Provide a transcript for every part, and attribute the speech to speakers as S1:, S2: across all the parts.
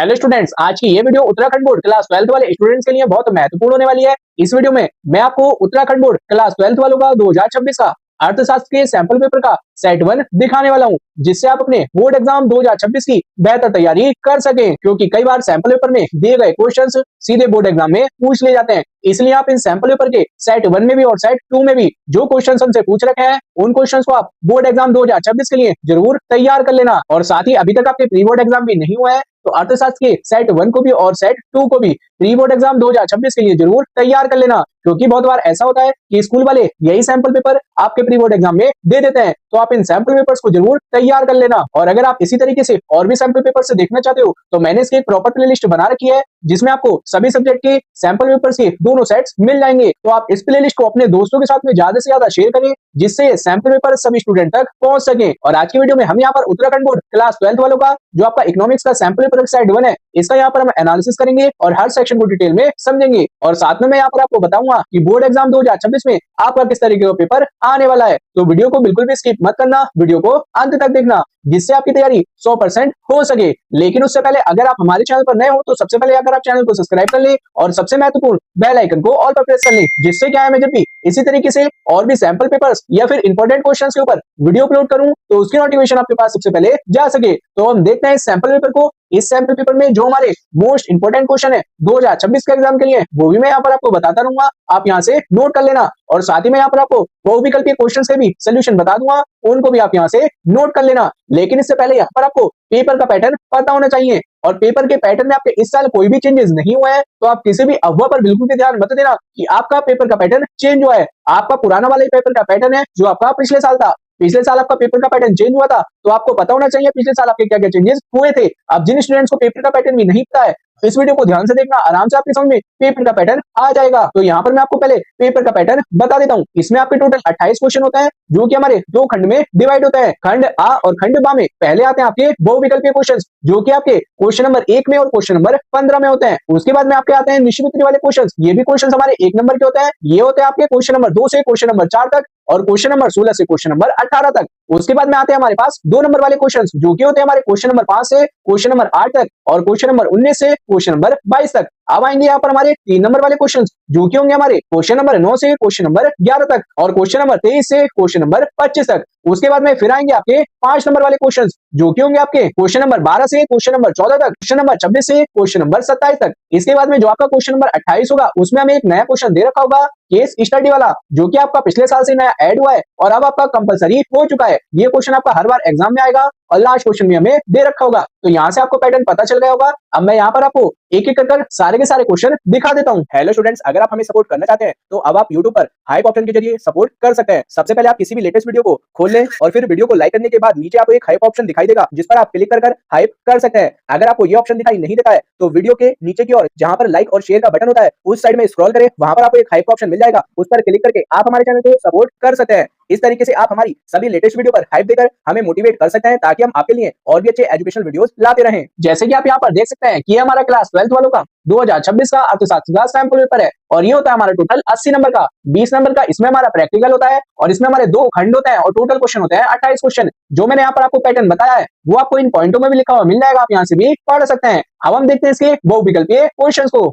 S1: Hello students, आज की ये video Uttarakhand board class 12th वाले स्टूडेंट्स के लिए बहुत महत्वपूर्ण होने वाली है। इस वीडियो में मैं आपको उत्तराखंड बोर्ड क्लास 12th वालों का 2026 का अर्थशास्त्र के सैंपल पेपर का सेट 1 दिखाने वाला हूं, जिससे आप अपने बोर्ड एग्जाम 2026 की बेहतर तैयारी कर सकें। क्योंकि कई बार सैंपल पेपर में दिए गए क्वेश्चंस सीधे बोर्ड एग्जाम में पूछ लिए जाते हैं, इसलिए आप इन सैंपल पेपर के सेट 1 में भी और सेट 2 में भी जो क्वेश्चंस हमसे पूछ रखे हैं उन क्वेश्चंस को आप बोर्ड एग्जाम 2026 के लिए जरूर तैयार कर लेना। और साथ ही अभी तक आपके प्री बोर्ड एग्जाम भी नहीं हुआ है तो अर्थशास्त्र के सेट 1 को भी और सेट 2 को भी प्री बोर्ड एग्जाम 2026 के लिए जरूर तैयार कर लेना। क्योंकि बहुत बार ऐसा होता है कि स्कूल वाले यही सैंपल पेपर आपके प्री बोर्ड एग्जाम में दे देते हैं, तो आप इन सैंपल पेपर्स को जरूर तैयार कर लेना। और अगर आप इसी तरीके से और भी सैंपल पेपर से देखना चाहते हो तो मैंने इसकी एक प्रॉपर प्लेलिस्ट बना रखी है, जिसमें आपको सभी सब्जेक्ट के सैंपल पेपर्स के दोनों सेट्स मिल जाएंगे। तो आप इस प्लेलिस्ट को अपने दोस्तों के साथ में ज्यादा से ज्यादा शेयर करें, जिससे सैंपल पेपर सभी स्टूडेंट तक पहुंच सके। और आज की वीडियो में हम यहाँ पर उत्तराखंड बोर्ड क्लास 12th वालों का जो आपका इकोनॉमिक्स का सैंपल पेपर सेट 1 है, इसका यहाँ पर हम एनालिसिस करेंगे और हर सेक्शन को डिटेल में समझेंगे। और साथ में मैं यहाँ पर आपको बताऊंगा कि बोर्ड एग्जाम 2026 में आपका किस तरीके का पेपर आने वाला है। तो वीडियो को बिल्कुल भी स्किप मत करना, वीडियो को अंत तक देखना, जिससे आपकी तैयारी 100% हो सके। लेकिन उससे पहले अगर आप हमारे चैनल पर नए हो तो सबसे पहले अगर आप चैनल को सब्सक्राइब कर ले और सबसे महत्वपूर्ण बेल आइकन को ऑल पर प्रेस कर ले, जिससे क्या है मैं जब भी इसी तरीके से और भी सैंपल पेपर्स या फिर इंपॉर्टेंट क्वेश्चंस के ऊपर वीडियो अपलोड करूं तो उसकी नोटिफिकेशन आपके पास सबसे पहले जा सके। तो हम देखते हैं इस सैंपल पेपर को। इस सैंपल पेपर में जो हमारे मोस्ट इंपोर्टेंट क्वेश्चन है 2026 के एग्जाम के लिए, वो भी मैं यहाँ पर आपको बताता रहूंगा, आप यहाँ से नोट कर लेना। और साथ ही मैं यहाँ पर आपको बहुविकल्प के क्वेश्चंस के भी सोल्यूशन बता दूंगा, उनको भी आप यहाँ से नोट कर लेना। लेकिन इससे पहले यहाँ पर आपको पेपर का पैटर्न पता होना चाहिए, और पेपर के पैटर्न में आपके इस साल कोई भी चेंजेस नहीं हुआ है तो आप किसी भी अफवाह पर बिल्कुल भी ध्यान मत देना कि आपका पेपर का पैटर्न चेंज हुआ है। आपका पुराना वाला पेपर का पैटर्न है जो आपका पिछले साल था। पिछले साल आपका पेपर का पैटर्न चेंज हुआ था तो आपको पता होना चाहिए पिछले साल आपके क्या क्या चेंजेस हुए थे। अब जिन स्टूडेंट्स को पेपर का पैटर्न भी नहीं पता है, इस वीडियो को ध्यान से देखना, आराम से आपके समझ में पेपर का पैटर्न आ जाएगा। तो यहाँ पर मैं आपको पहले पेपर का पैटर्न बता देता हूँ। इसमें आपके टोटल 28 क्वेश्चन होता है, जो कि हमारे दो खंड में डिवाइड होता है, खंड आ और खंड बा में। पहले आते हैं आपके बहुविकल्पीय क्वेश्चन, जो कि आपके क्वेश्चन नंबर 1 में और क्वेश्चन नंबर 15 में होते हैं। उसके बाद में आपके आते हैं निश्चित वाले क्वेश्चन। ये भी क्वेश्चन हमारे 1 नंबर के होते हैं। ये होते हैं आपके क्वेश्चन नंबर 2 से क्वेश्चन नंबर 4 तक और क्वेश्चन नंबर 16 से क्वेश्चन नंबर 18 तक। उसके बाद में आते हैं हमारे पास 2 नंबर वाले क्वेश्चन, जो कि होते हैं हमारे क्वेश्चन नंबर 5 से क्वेश्चन नंबर 8 तक और क्वेश्चन नंबर 19 से क्वेश्चन नंबर 22 तक। अब आएंगे यहाँ पर हमारे 3 नंबर वाले क्वेश्चन, जो कि होंगे हमारे क्वेश्चन नंबर 9 से क्वेश्चन नंबर 11 तक और क्वेश्चन नंबर 23 से क्वेश्चन नंबर 25 तक। उसके बाद में फिर आएंगे आपके 5 नंबर वाले क्वेश्चन, जो कि होंगे आपके क्वेश्चन नंबर 12 से क्वेश्चन नंबर 14 तक, क्वेश्चन नंबर 26 से क्वेश्चन नंबर 27 तक। इसके बाद में जो आपका क्वेश्चन नंबर 28 होगा, उसमें हमें एक नया क्वेश्चन दे रखा होगा, केस स्टडी वाला, जो कि आपका पिछले साल से नया ऐड हुआ है और अब आपका कंपलसरी हो चुका है। ये क्वेश्चन आपका हर बार एग्जाम में आएगा और लास्ट क्वेश्चन भी हमें दे रखा होगा। तो यहाँ से आपको पैटर्न पता चल गया होगा। अब मैं यहाँ पर आपको एक एक कर सारे के सारे क्वेश्चन दिखा देता हूँ। हेलो स्टूडेंट्स, अगर आप हमें सपोर्ट करना चाहते हैं तो अब आप YouTube पर हाइप ऑप्शन के जरिए सपोर्ट कर सकते हैं। सबसे पहले आप किसी भी लेटेस्ट वीडियो को खोल लें और फिर वीडियो को लाइक करने के बाद नीचे आपको एक हाइप ऑप्शन दिखाई देगा, जिस पर आप क्लिक कर हाइप कर सकते हैं। अगर आपको ये ऑप्शन दिखाई नहीं देता है तो वीडियो के नीचे की ओर जहां पर लाइक और शेयर का बटन होता है, उस साइड में स्क्रॉल करें, वहां पर आपको एक हाइप ऑप्शन मिल जाएगा, उस पर क्लिक करके आप हमारे चैनल को सपोर्ट कर सकते हैं। इस तरीके से आप हमारी सभी लेटेस्ट वीडियो पर हाइप देकर हमें मोटिवेट कर सकते हैं, ताकि हम आपके लिए और भी अच्छे एजुकेशनल वीडियोस लाते रहें। जैसे कि आप यहाँ पर देख सकते हैं कि हमारा क्लास 12th वालों का 2026 का अर्थशास्त्र का सैंपल पेपर है, और ये होता है हमारा टोटल 80 नंबर का, 20 नंबर का इसमें हमारा प्रैक्टिकल होता है और इसमें हमारे 2 खंड होते हैं और टोटल क्वेश्चन होते हैं 28 क्वेश्चन। जो मैंने यहाँ पर आपको पैटर्न बताया है वो आपको इन पॉइंटों में भी लिखा हुआ मिल जाएगा, आप यहाँ से भी पढ़ सकते हैं। अब हम देखते हैं इसके बहुविकल्पीय क्वेश्चन को।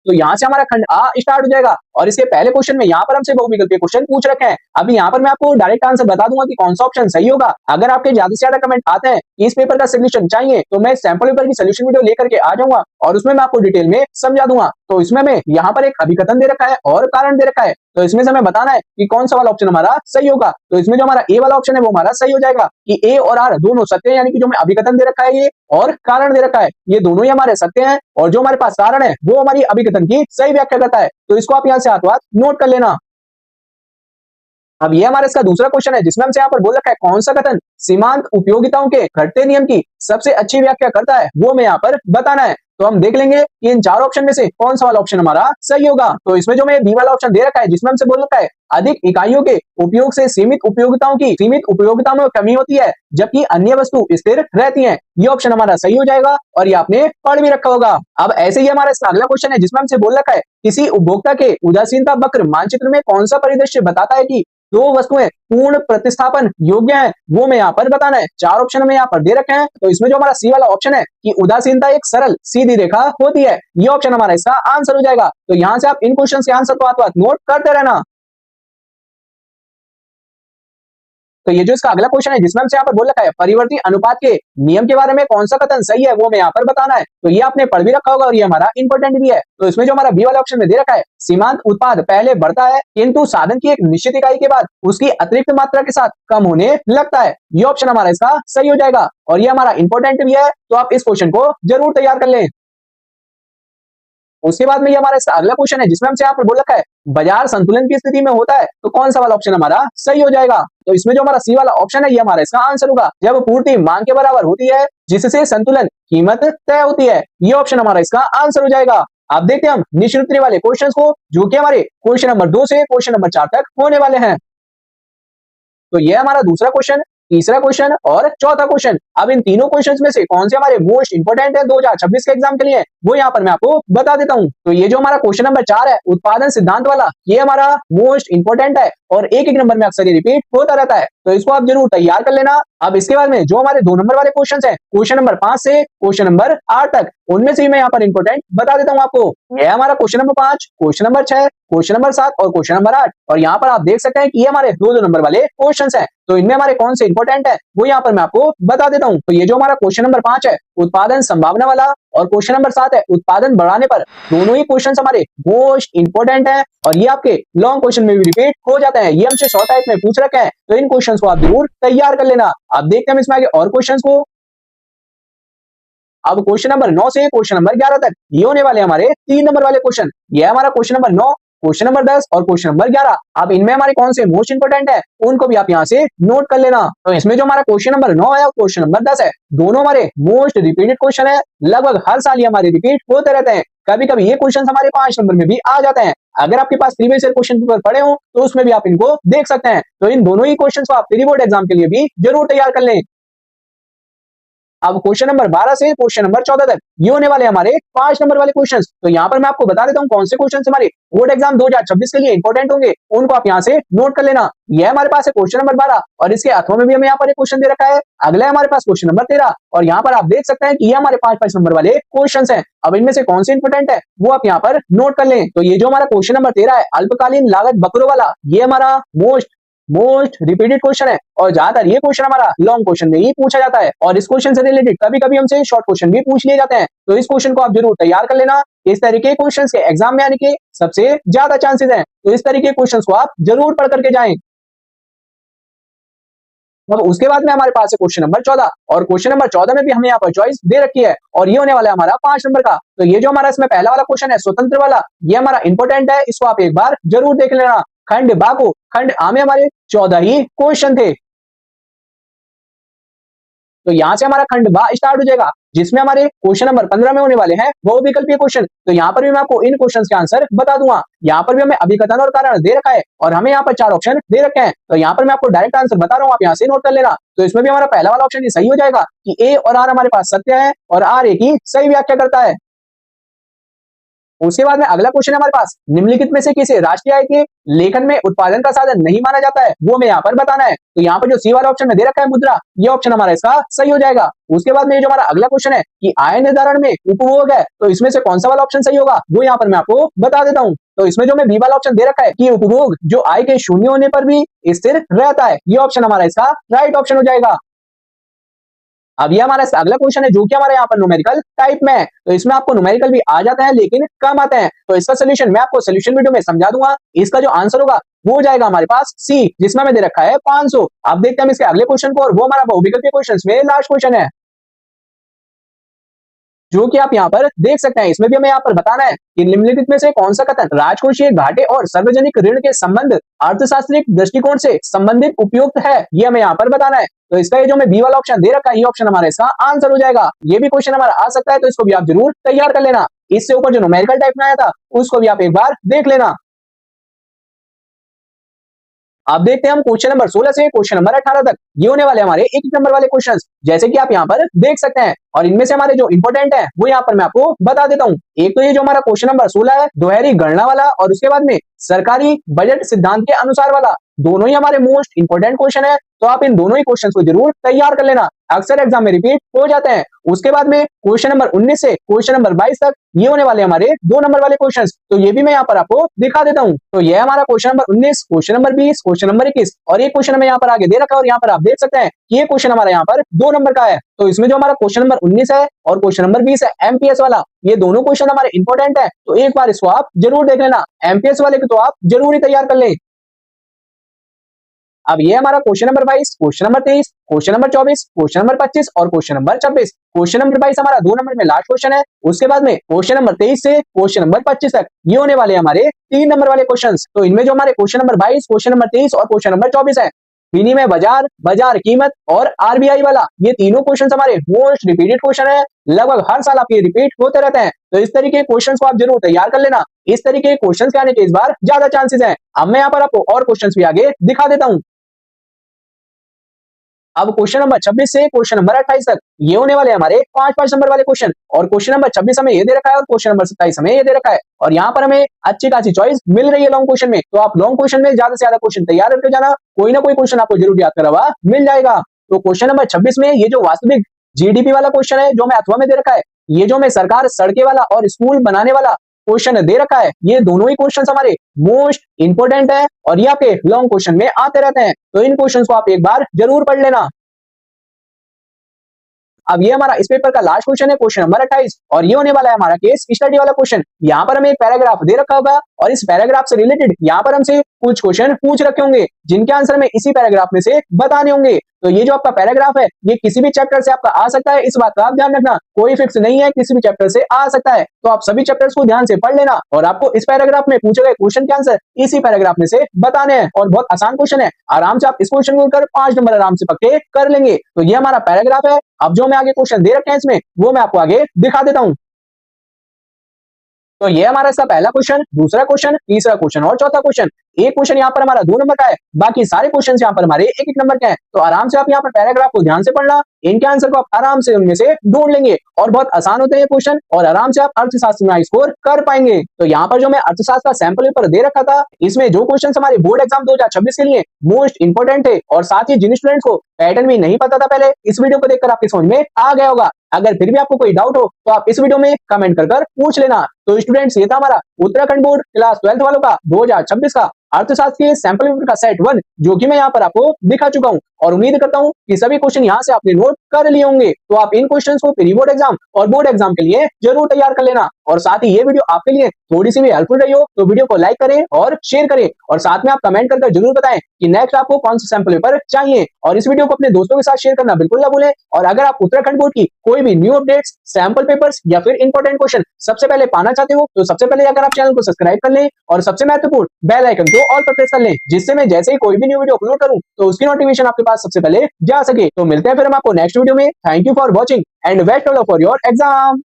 S1: तो यहाँ से हमारा खंड आ स्टार्ट हो जाएगा और इसके पहले क्वेश्चन में यहाँ पर हमसे बहुविकल्पीय क्वेश्चन पूछ रखे हैं। अभी यहाँ पर मैं आपको डायरेक्ट आंसर बता दूंगा कि कौन सा ऑप्शन सही होगा। अगर आपके ज्यादा से ज्यादा कमेंट आते हैं कि इस पेपर का सोल्यूशन चाहिए तो मैं सैंपल पेपर की सोल्यूशन वीडियो लेकर के आ जाऊंगा और उसमें मैं आपको डिटेल में समझा दूंगा। तो इसमें मैं यहाँ पर एक अभिकथन दे रखा है और कारण दे रखा है, तो इसमें से हमें बताना है कि कौन सा वाला ऑप्शन हमारा सही होगा। तो इसमें जो हमारा ए वाला ऑप्शन है वो हमारा सही हो जाएगा कि ए और आर दोनों सत्य हैं, यानी कि जो हमें अभिकथन दे रखा है ये और कारण दे रखा है, ये दोनों ही हमारे सत्य हैं, और जो हमारे पास कारण है वो हमारी अभिकथन की सही व्याख्या करता है। तो इसको आप यहाँ से हाथ नोट कर लेना। अब ये हमारा इसका दूसरा क्वेश्चन है, जिसमें हमसे यहाँ पर बोल रखा है कौन सा कथन सीमांत उपयोगिताओं के घटते नियम की सबसे अच्छी व्याख्या करता है वो हमें यहाँ पर बताना है। तो हम देख लेंगे कि इन चार ऑप्शन में से कौन सा वाला ऑप्शन हमारा सही होगा। तो इसमें जो हमें बी वाला ऑप्शन दे रखा है जिसमें हमसे बोल रखा है अधिक इकाइयों के उपयोग से सीमित उपयोगिता में कमी होती है जबकि अन्य वस्तु स्थिर रहती हैं। ये ऑप्शन हमारा सही हो जाएगा और ये आपने पढ़ भी रखा होगा। अब ऐसे ही हमारा इसका अगला क्वेश्चन है जिसमें हमसे बोल रखा है किसी उपभोक्ता के उदासीनता वक्र मानचित्र में कौन सा परिदृश्य बताता है कि दो वस्तुएं पूर्ण प्रतिस्थापन योग्य हैं, वो हमें यहाँ पर बताना है। चार ऑप्शन हमें यहाँ पर दे रखे हैं। तो इसमें जो हमारा सी वाला ऑप्शन है कि उदासीनता एक सरल सीधी रेखा होती है, ये ऑप्शन हमारा इसका आंसर हो जाएगा। तो यहाँ से आप इन क्वेश्चन के आंसर को नोट करते रहना। तो ये जो इसका अगला क्वेश्चन है जिसमें हमसे यहाँ पर बोल रखा है परिवर्ती अनुपात के नियम के बारे में कौन सा कथन सही है वो हमें यहाँ पर बताना है। तो ये आपने पढ़ भी रखा होगा और ये हमारा इंपॉर्टेंट भी है। तो इसमें जो हमारा बी वाला ऑप्शन में दे रखा है सीमांत उत्पाद पहले बढ़ता है किंतु साधन की एक निश्चित इकाई के बाद उसकी अतिरिक्त मात्रा के साथ कम होने लगता है, ये ऑप्शन हमारा इसका सही हो जाएगा और ये हमारा इंपॉर्टेंट भी है। तो आप इस क्वेश्चन को जरूर तैयार कर लें। उसके बाद में ये हमारा इसका अगला क्वेश्चन है जिसमें हमसे यहाँ पर बोल रखा है बाजार संतुलन की स्थिति में होता है तो कौन सा वाला ऑप्शन हमारा सही हो जाएगा। तो इसमें जो हमारा सी वाला ऑप्शन है ये हमारा इसका आंसर होगा जब पूर्ति मांग के बराबर होती है जिससे संतुलन कीमत तय होती है, ये ऑप्शन हमारा इसका आंसर हो जाएगा। आप देखते हैं हम निश्चित वाले क्वेश्चंस को जो कि हमारे क्वेश्चन नंबर 2 से क्वेश्चन नंबर 4 तक होने वाले हैं। तो ये हमारा दूसरा क्वेश्चन, तीसरा क्वेश्चन और चौथा क्वेश्चन। अब इन तीनों क्वेश्चंस में से कौन से हमारे मोस्ट इंपोर्टेंट है 2026 के एग्जाम के लिए वो यहाँ पर मैं आपको बता देता हूँ। तो ये जो हमारा क्वेश्चन नंबर 4 है उत्पादन सिद्धांत वाला, ये हमारा मोस्ट इंपोर्टेंट है और एक एक नंबर में अक्सर ये रिपीट होता रहता है, तो इसको आप जरूर तैयार कर लेना। अब इसके बाद में जो हमारे 2 नंबर वाले क्वेश्चन है क्वेश्चन नंबर 5 से क्वेश्चन नंबर 8 तक, उनमें से मैं यहाँ पर इंपोर्टेंट बता देता हूँ आपको। यह हमारा question number 5, question number 6, question number 7 और क्वेश्चन नंबर 8, और यहाँ पर आप देख सकते हैं कि ये हमारे 2 नंबर वाले क्वेश्चन है। तो इनमें हमारे कौन से इंपोर्टेंट है वो यहाँ पर मैं आपको बता देता हूँ। तो ये जो हमारा क्वेश्चन नंबर 5 है उत्पादन संभावना वाला और क्वेश्चन नंबर 7 है उत्पादन बढ़ाने पर, दोनों ही क्वेश्चन हमारे मोस्ट इंपोर्टेंट है और ये आपके लॉन्ग क्वेश्चन में भी रिपीट हो जाते हैं। ये हमसे शॉर्ट टाइप में पूछ रखे हैं, तो इन क्वेश्चंस को आप जरूर तैयार कर लेना। अब देखते हैं इसमें आगे और क्वेश्चंस को। अब क्वेश्चन नंबर 9 से क्वेश्चन नंबर 11 तक ये होने वाले हमारे 3 नंबर वाले क्वेश्चन। ये हमारा क्वेश्चन नंबर 9, क्वेश्चन नंबर 10 और क्वेश्चन नंबर 11। अब इनमें हमारे कौन से मोस्ट इंपोर्टेंट है उनको भी आप यहाँ से नोट कर लेना। तो इसमें जो हमारा क्वेश्चन नंबर 9 है और क्वेश्चन नंबर 10 है, दोनों हमारे मोस्ट रिपीटेड क्वेश्चन है। लगभग हर साल ये हमारे रिपीट होते रहते हैं। कभी कभी ये क्वेश्चन हमारे 5 नंबर में भी आ जाते हैं। अगर आपके पास प्रीवियस ईयर क्वेश्चन पेपर पड़े हो तो उसमें भी आप इनको देख सकते हैं। तो इन दोनों ही क्वेश्चन को आप प्री बोर्ड एग्जाम के लिए भी जरूर तैयार कर लें। अब क्वेश्चन नंबर 12 से क्वेश्चन नंबर 14 तक ये होने वाले हमारे 5 नंबर वाले क्वेश्चंस। तो यहाँ पर मैं आपको बता देता हूँ कौन से क्वेश्चंस हमारे बोर्ड एग्जाम 2026 के लिए इंपॉर्टेंट होंगे, उनको आप यहाँ से नोट कर लेना। यह हमारे पास है क्वेश्चन नंबर 12 और इसके अथवा में भी हमें यहाँ पर एक क्वेश्चन दे रखा है। अगला है हमारे पास क्वेश्चन नंबर 13 और यहाँ पर आप देख सकते हैं कि ये हमारे 5 नंबर वाले क्वेश्चन है। अब इनमें से कौन से इंपॉर्टेंट है वो आप यहाँ पर नोट कर लें। तो ये जो हमारा क्वेश्चन नंबर 13 है अल्पकालीन लागत बकरों वाला, ये हमारा मोस्ट रिपीटेड क्वेश्चन है और ज्यादातर ये क्वेश्चन हमारा लॉन्ग क्वेश्चन में ही पूछा जाता है और इस क्वेश्चन से रिलेटेड कभी कभी हमसे शॉर्ट क्वेश्चन भी पूछ लिए जाते हैं। तो इस क्वेश्चन को आप जरूर तैयार कर लेना। इस तरीके के क्वेश्चन के एग्जाम में आने के सबसे ज्यादा चांसेस हैं, तो इस तरीके के क्वेश्चन को आप जरूर पढ़ करके जाएं। अब उसके बाद में हमारे पास है क्वेश्चन नंबर 14 और क्वेश्चन नंबर 14 में भी हमें यहाँ पर चॉइस दे रखी है और ये होने वाला है हमारा 5 नंबर का। तो ये जो हमारा इसमें पहला वाला क्वेश्चन है स्वतंत्र वाला, ये हमारा इंपॉर्टेंट है, इसको आप एक बार जरूर देख लेना। खंड बा को खंड आ में हमारे 14 ही क्वेश्चन थे। तो यहाँ से हमारा खंड बा स्टार्ट हो जाएगा जिसमें हमारे क्वेश्चन नंबर 15 में होने वाले हैं बहुविकल्पीय क्वेश्चन। तो यहाँ पर भी मैं आपको इन क्वेश्चन के आंसर बता दूंगा। यहाँ पर भी हमें अभिकथन और कारण दे रखा है और हमें यहाँ पर 4 ऑप्शन दे रखे हैं। तो यहाँ पर मैं आपको डायरेक्ट आंसर बता रहा हूँ, आप यहाँ से नोट कर लेना। तो इसमें भी हमारा पहला वाला ऑप्शन सही हो जाएगा कि ए और आर हमारे पास सत्य है और आर ए की सही व्याख्या करता है। उसके बाद में अगला क्वेश्चन है हमारे पास निम्नलिखित में से किसे राष्ट्रीय आय के लेखन में उत्पादन का साधन नहीं माना जाता है, वो हमें यहाँ पर बताना है। तो यहाँ पर जो सी वाला ऑप्शन में दे रखा है मुद्रा, ये ऑप्शन हमारा इसका सही हो जाएगा। उसके बाद में जो हमारा अगला क्वेश्चन है कि आय निर्धारण में उपभोग है, तो इसमें से कौन सा वाला ऑप्शन सही होगा वो यहाँ पर मैं आपको बता देता हूँ। तो इसमें जो मैं बी वाला ऑप्शन दे रखा है कि उपभोग जो आय के शून्य होने पर भी स्थिर रहता है, ये ऑप्शन हमारा इसका राइट ऑप्शन हो जाएगा। अब ये हमारा अगला क्वेश्चन है जो कि हमारे यहाँ पर न्यूमेरिकल टाइप में है। तो इसमें आपको न्यूमेरिकल भी आ जाता है लेकिन कम आते हैं। तो इसका सोल्यूशन मैं आपको सोल्यूशन वीडियो में समझा दूंगा। इसका जो आंसर होगा वो हो जाएगा हमारे पास सी, जिसमें हमें दे रखा है 500। आप देखते हैं इसके अगले क्वेश्चन को और वो हमारा बहुविकल्पीय क्वेश्चन में लास्ट क्वेश्चन है। जो कि आप यहाँ पर देख सकते हैं। इसमें भी हमें यहाँ पर बताना है कि निम्नलिखित में से कौन सा कथन राजकोषीय घाटे और सार्वजनिक ऋण के संबंध अर्थशास्त्रिक दृष्टिकोण से संबंधित उपयुक्त है, ये हमें यहाँ पर बताना है। तो इसका ये जो हमें बी वाला ऑप्शन दे रखा है, ये ऑप्शन हमारा इसका आंसर हो जाएगा। ये भी क्वेश्चन हमारा आ सकता है, तो इसको भी आप जरूर तैयार कर लेना। इससे ऊपर जो न्यूमेरिकल टाइप में आया था उसको भी आप एक बार देख लेना। अब देखते हैं हम क्वेश्चन नंबर 16 से क्वेश्चन नंबर 18 तक। ये होने वाले हमारे एक नंबर वाले क्वेश्चंस, जैसे कि आप यहाँ पर देख सकते हैं। और इनमें से हमारे जो इंपॉर्टेंट है वो यहाँ पर मैं आपको बता देता हूँ। एक तो ये जो हमारा क्वेश्चन नंबर 16 है, दोहरी गणना वाला, और उसके बाद में सरकारी बजट सिद्धांत के अनुसार वाला, दोनों ही हमारे मोस्ट इंपोर्टेंट क्वेश्चन है। तो आप इन दोनों ही क्वेश्चन को जरूर तैयार कर लेना, अक्सर एग्जाम में रिपीट हो जाते हैं। उसके बाद में क्वेश्चन नंबर 19 से क्वेश्चन नंबर 22 तक ये होने वाले हमारे 2 नंबर वाले क्वेश्चंस। तो ये भी मैं यहाँ पर आपको दिखा देता हूँ। तो ये हमारा question number 19, question number 20, question number 21, और एक क्वेश्चन हमें यहाँ पर आगे दे रखा है, और यहाँ पर आप देख सकते हैं कि ये क्वेश्चन हमारा यहाँ पर 2 नंबर का है। तो इसमें जो हमारा क्वेश्चन नंबर 19 है और क्वेश्चन नंबर 20 है एमपीएस वाला, ये दोनों क्वेश्चन हमारे इंपॉर्टेंट है। तो एक बार इसको आप जरूर देख लेना। एमपीएस वाले को तो आप जरूर ही तैयार कर लें। अब ये हमारा question number 22, question number 23, question number 24, question number 25 और क्वेश्चन नंबर 26। क्वेश्चन नंबर 22 हमारा 2 नंबर में लास्ट क्वेश्चन है। उसके बाद में क्वेश्चन नंबर 23 से क्वेश्चन नंबर 25 तक ये होने वाले हमारे 3 नंबर वाले क्वेश्चंस। तो इनमें जो हमारे क्वेश्चन नंबर 22, क्वेश्चन नंबर 23 और क्वेश्चन नंबर 24 है, विनिमय बाजार, बाजार कीमत और आरबीआई वाला, ये तीनों क्वेश्चन हमारे मोस्ट रिपीटेड क्वेश्चन है। लगभग हर साल आपके रिपीट होते रहते हैं। तो इस तरीके के क्वेश्चन को आप जरूर तैयार कर लेना। इस तरीके के क्वेश्चन के आने के इस बार ज्यादा चांसेस हैं। अब मैं यहाँ पर आपको और क्वेश्चन भी आगे दिखा देता हूँ। अब क्वेश्चन नंबर 26 से क्वेश्चन नंबर 28 तक ये होने वाले हमारे 5 नंबर वाले क्वेश्चन। और क्वेश्चन नंबर 26 हमें ये दे रखा है और क्वेश्चन नंबर 27 हमें ये दे रखा है। और यहाँ पर हमें अच्छी खासी चॉइस मिल रही है लॉन्ग क्वेश्चन में। तो आप लॉन्ग क्वेश्चन में ज्यादा से ज्यादा क्वेश्चन तैयार करके जाना, कोई ना कोई क्वेश्चन आपको जरूर याद करा हुआ मिल जाएगा। तो क्वेश्चन नंबर 26 में ये जो वास्तविक जीडीपी वाला क्वेश्चन है, जो हमें अथवा में दे रखा है, ये जो हमें सरकार सड़के वाला और स्कूल बनाने वाला क्वेश्चन दे रखा है, ये दोनों ही क्वेश्चन हमारे मोस्ट इंपोर्टेंट है और ये आपके लॉन्ग क्वेश्चन में आते रहते हैं। तो इन क्वेश्चन को आप एक बार जरूर पढ़ लेना। अब ये हमारा इस पेपर का लास्ट क्वेश्चन है, क्वेश्चन नंबर 28, और ये होने वाला है हमारा केस स्टडी वाला क्वेश्चन। यहाँ पर हमें एक पैराग्राफ दे रखा होगा और इस पैराग्राफ से रिलेटेड यहाँ पर हमसे कुछ क्वेश्चन पूछ रखे होंगे, जिनके आंसर में इसी पैराग्राफ में से बताने होंगे। तो ये जो आपका पैराग्राफ है, ये किसी भी चैप्टर से आपका आ सकता है, इस बात का आप ध्यान रखना। कोई फिक्स नहीं है, किसी भी चैप्टर से आ सकता है। तो आप सभी चैप्टर्स को ध्यान से पढ़ लेना और आपको इस पैराग्राफ में पूछे गए क्वेश्चन के आंसर इसी पैराग्राफ में से बताने हैं। और बहुत आसान क्वेश्चन है, आराम से आप इस क्वेश्चन को कर 5 नंबर आराम से पक्के कर लेंगे। तो ये हमारा पैराग्राफ है। अब जो मैं आगे क्वेश्चन दे रखे हैं इसमें, वो मैं आपको आगे दिखा देता हूँ। तो ये हमारा इसका पहला क्वेश्चन, दूसरा क्वेश्चन, तीसरा क्वेश्चन और चौथा क्वेश्चन। एक क्वेश्चन यहाँ पर हमारा 2 नंबर का है, बाकी सारे क्वेश्चन यहाँ पर हमारे 1-1 नंबर के हैं। तो आराम से आप यहाँ पर पैराग्राफ को ध्यान से पढ़ना, इनके आंसर को आप आराम से उनमें से ढूंढ लेंगे। और बहुत आसान होते हैं क्वेश्चन, और आराम से आप अर्थशास्त्र में स्कोर कर पाएंगे। तो यहाँ पर जो मैं अर्थशास्त्र का सैंपल पेपर दे रखा था, इसमें जो क्वेश्चन हमारे बोर्ड एग्जाम 2026 के लिए मोस्ट इंपोर्टेंट थे, और साथ ही जिन स्टूडेंट्स को पैटर्न भी नहीं पता था पहले, इस वीडियो को देखकर आपके समझ में आ गया होगा। अगर फिर भी आपको कोई डाउट हो तो आप इस वीडियो में कमेंट कर पूछ लेना। तो स्टूडेंट्स, ये था हमारा उत्तराखंड बोर्ड क्लास 12th वालों का 2026 का अर्थशास्त्र के सैंपल पेपर का सेट 1, जो कि मैं यहाँ पर आपको दिखा चुका हूँ। और उम्मीद करता हूँ कि सभी क्वेश्चन यहाँ से आपने नोट कर लिए होंगे। तो आप इन क्वेश्चंस को प्री बोर्ड एग्जाम और बोर्ड एग्जाम के लिए जरूर तैयार कर लेना। और साथ ही ये वीडियो आपके लिए थोड़ी सी भी हेल्पफुल रही हो तो वीडियो को लाइक करें और शेयर करें, और साथ में आप कमेंट कर जरूर बताएं कि नेक्स्ट आपको कौन सा सैंपल पेपर चाहिए। और इस वीडियो को अपने दोस्तों के साथ शेयर करना बिल्कुल ना भूलें। और अगर आप उत्तराखंड बोर्ड की कोई भी न्यू अपडेट्स, सैंपल पेपर्स या फिर इंपॉर्टेंट क्वेश्चन सबसे पहले पाना चाहते हो, तो सबसे पहले अगर आप चैनल को सब्सक्राइब कर लें और सबसे महत्वपूर्ण बेल आइकन को ऑल पर प्रेस कर लें, जिससे मैं जैसे ही कोई भी न्यू वीडियो अपलोड करूं तो उसकी नोटिफिकेशन आपके पास सबसे पहले जा सके। तो मिलते हैं फिर हम आपको नेक्स्ट वीडियो में। Thank you for watching and best of luck for your exam.